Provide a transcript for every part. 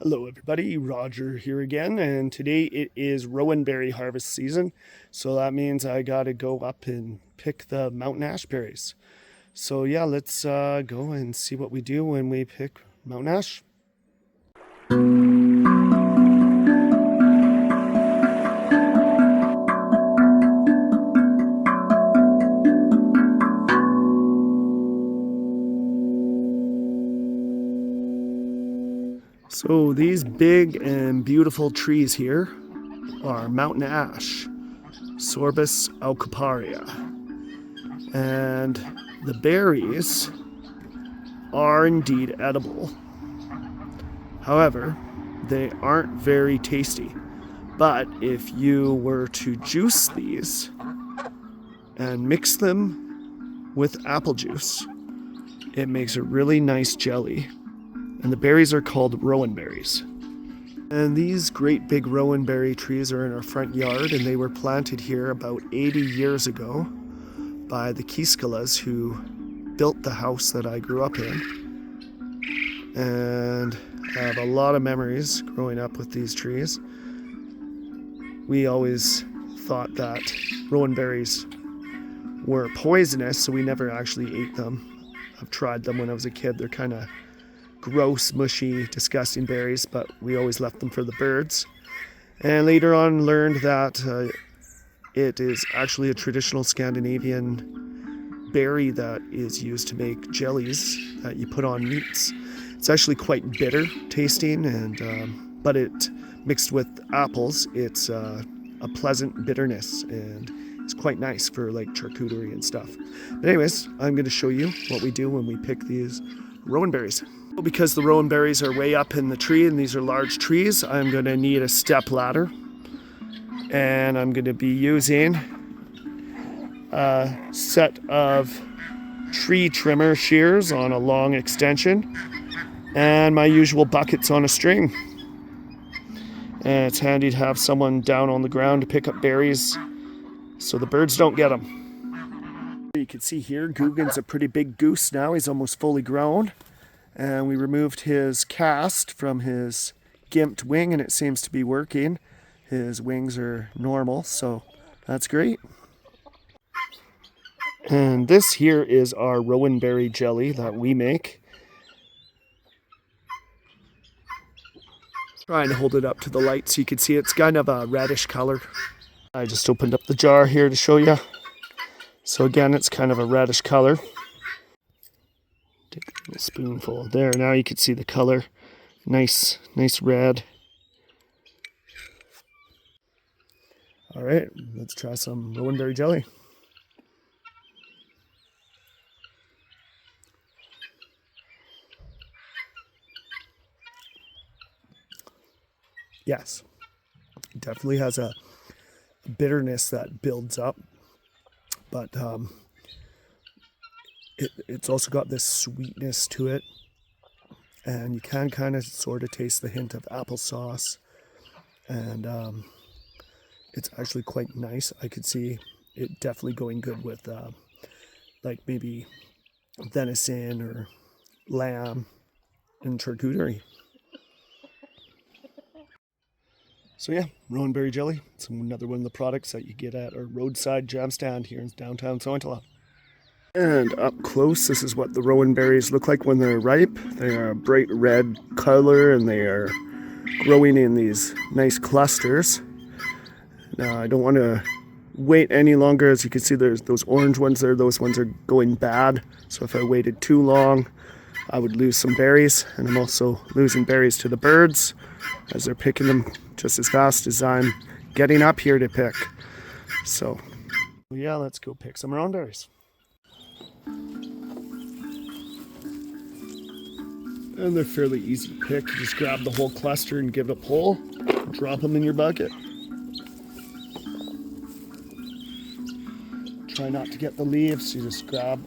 Hello everybody, Roger here again, and today it is Rowan berry harvest season, so that means I gotta go up and pick the mountain ash berries. So yeah, let's go and see what we do when we pick mountain ash. So these big and beautiful trees here are mountain ash, Sorbus aucuparia, and the berries are indeed edible. However, they aren't very tasty. But if you were to juice these and mix them with apple juice, it makes a really nice jelly. And the berries are called Rowan berries. And these great big Rowan berry trees are in our front yard, and they were planted here about 80 years ago by the Kiskalas who built the house that I grew up in. And I have a lot of memories growing up with these trees. We always thought that Rowan berries were poisonous, so we never actually ate them. I've tried them when I was a kid. They're kind of gross, mushy, disgusting berries, but we always left them for the birds. And later on learned that it is actually a traditional Scandinavian berry that is used to make jellies that you put on meats. It's actually quite bitter tasting, and but it mixed with apples, it's a pleasant bitterness, and it's quite nice for like charcuterie and stuff. But anyways, I'm going to show you what we do when we pick these Rowan berries. Because the Rowan berries are way up in the tree and these are large trees, I'm going to need a step ladder, and I'm going to be using a set of tree trimmer shears on a long extension and my usual buckets on a string. And it's handy to have someone down on the ground to pick up berries so the birds don't get them. You can see here, Guggen's a pretty big goose now. He's almost fully grown. And we removed his cast from his gimped wing, and it seems to be working. His wings are normal, so that's great. And this here is our Rowan berry jelly that we make. Trying to hold it up to the light so you can see it's kind of a reddish color. I just opened up the jar here to show you. So again, it's kind of a reddish color. Take a little spoonful there. Now you can see the color. Nice red. All right, let's try some Rowan berry jelly. Yes, it definitely has a bitterness that builds up, but it's also got this sweetness to it, and you can kind of sort of taste the hint of applesauce, and it's actually quite nice. I could see it definitely going good with like maybe venison or lamb and charcuterie. So yeah, Rowan berry jelly. It's another one of the products that you get at our roadside jam stand here in downtown Sointala. And up close, this is what the Rowan berries look like when they're ripe. They are a bright red color, and they are growing in these nice clusters. Now, I don't want to wait any longer. As you can see, there's those orange ones there. Those ones are going bad. So if I waited too long, I would lose some berries. And I'm also losing berries to the birds as they're picking them just as fast as I'm getting up here to pick. So yeah, let's go pick some rowan berries. And they're fairly easy to pick. You just grab the whole cluster and give it a pull. Drop them in your bucket. Try not to get the leaves. You just grab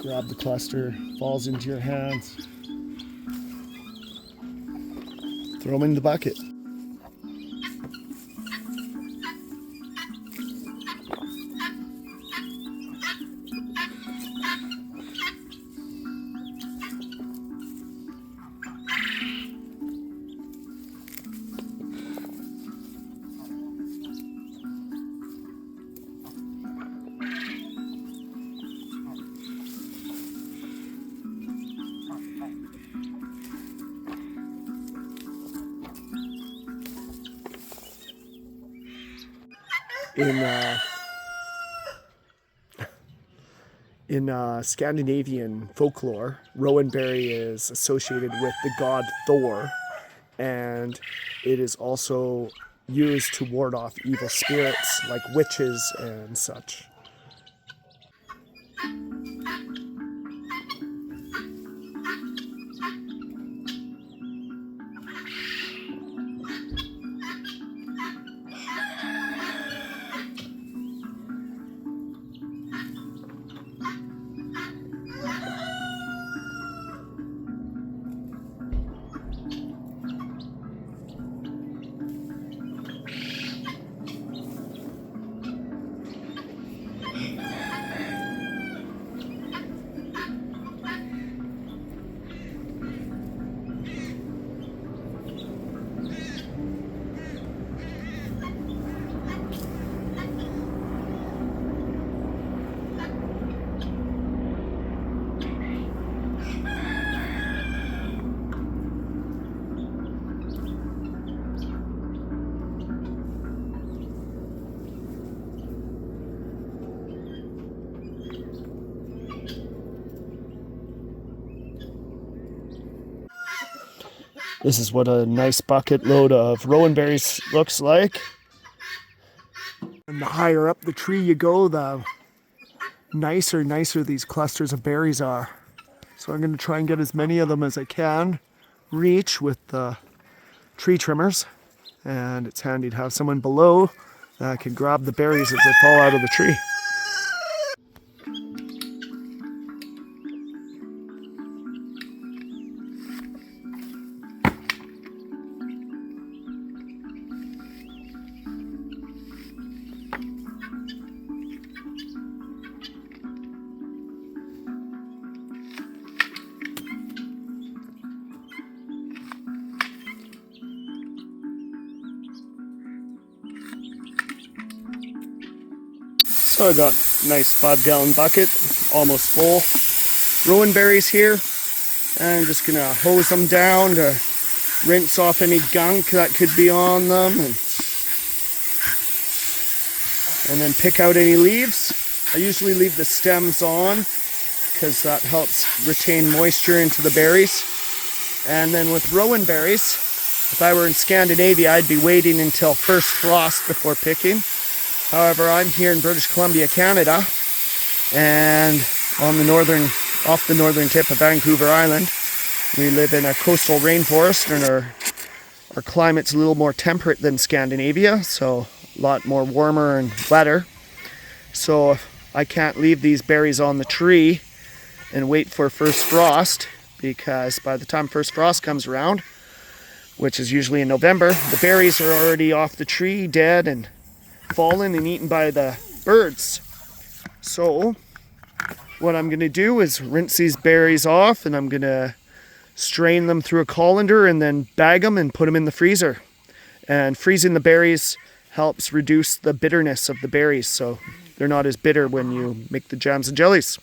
the cluster, falls into your hands. Throw them in the bucket. in Scandinavian folklore, Rowan berry is associated with the god Thor, and it is also used to ward off evil spirits like witches and such. This is what a nice bucket load of rowan berries looks like. And the higher up the tree you go, the nicer these clusters of berries are. So I'm going to try and get as many of them as I can reach with the tree trimmers. And it's handy to have someone below that can grab the berries as they fall out of the tree. So I got a nice 5-gallon bucket, almost full. Rowan berries here. And I'm just gonna hose them down to rinse off any gunk that could be on them, and then pick out any leaves. I usually leave the stems on because that helps retain moisture into the berries. And then with rowan berries, if I were in Scandinavia, I'd be waiting until first frost before picking. However, I'm here in British Columbia, Canada, and off the northern tip of Vancouver Island. We live in a coastal rainforest, and our climate's a little more temperate than Scandinavia, so a lot more warmer and wetter. So I can't leave these berries on the tree and wait for first frost, because by the time first frost comes around, which is usually in November, the berries are already off the tree, dead and fallen and eaten by the birds. So what I'm going to do is rinse these berries off, and I'm going to strain them through a colander and then bag them and put them in the freezer. And freezing the berries helps reduce the bitterness of the berries, so they're not as bitter when you make the jams and jellies.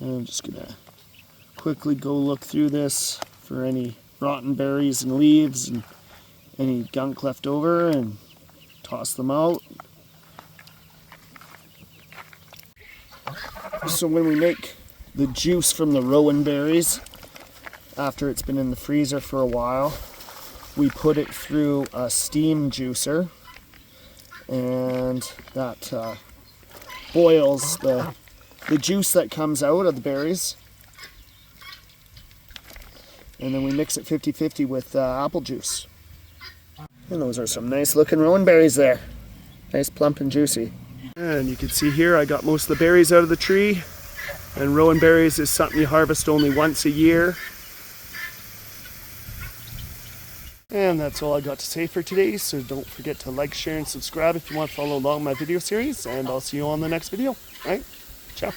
I'm just gonna quickly go look through this for any rotten berries and leaves and any gunk left over and toss them out. So when we make the juice from the rowan berries, after it's been in the freezer for a while, we put it through a steam juicer, and that boils the juice that comes out of the berries. And then we mix it 50-50 with apple juice. And those are some nice looking rowan berries there. Nice, plump and juicy. And you can see here I got most of the berries out of the tree. And rowan berries is something you harvest only once a year. And that's all I got to say for today. So don't forget to like, share, and subscribe if you want to follow along my video series. And I'll see you on the next video. All right, ciao.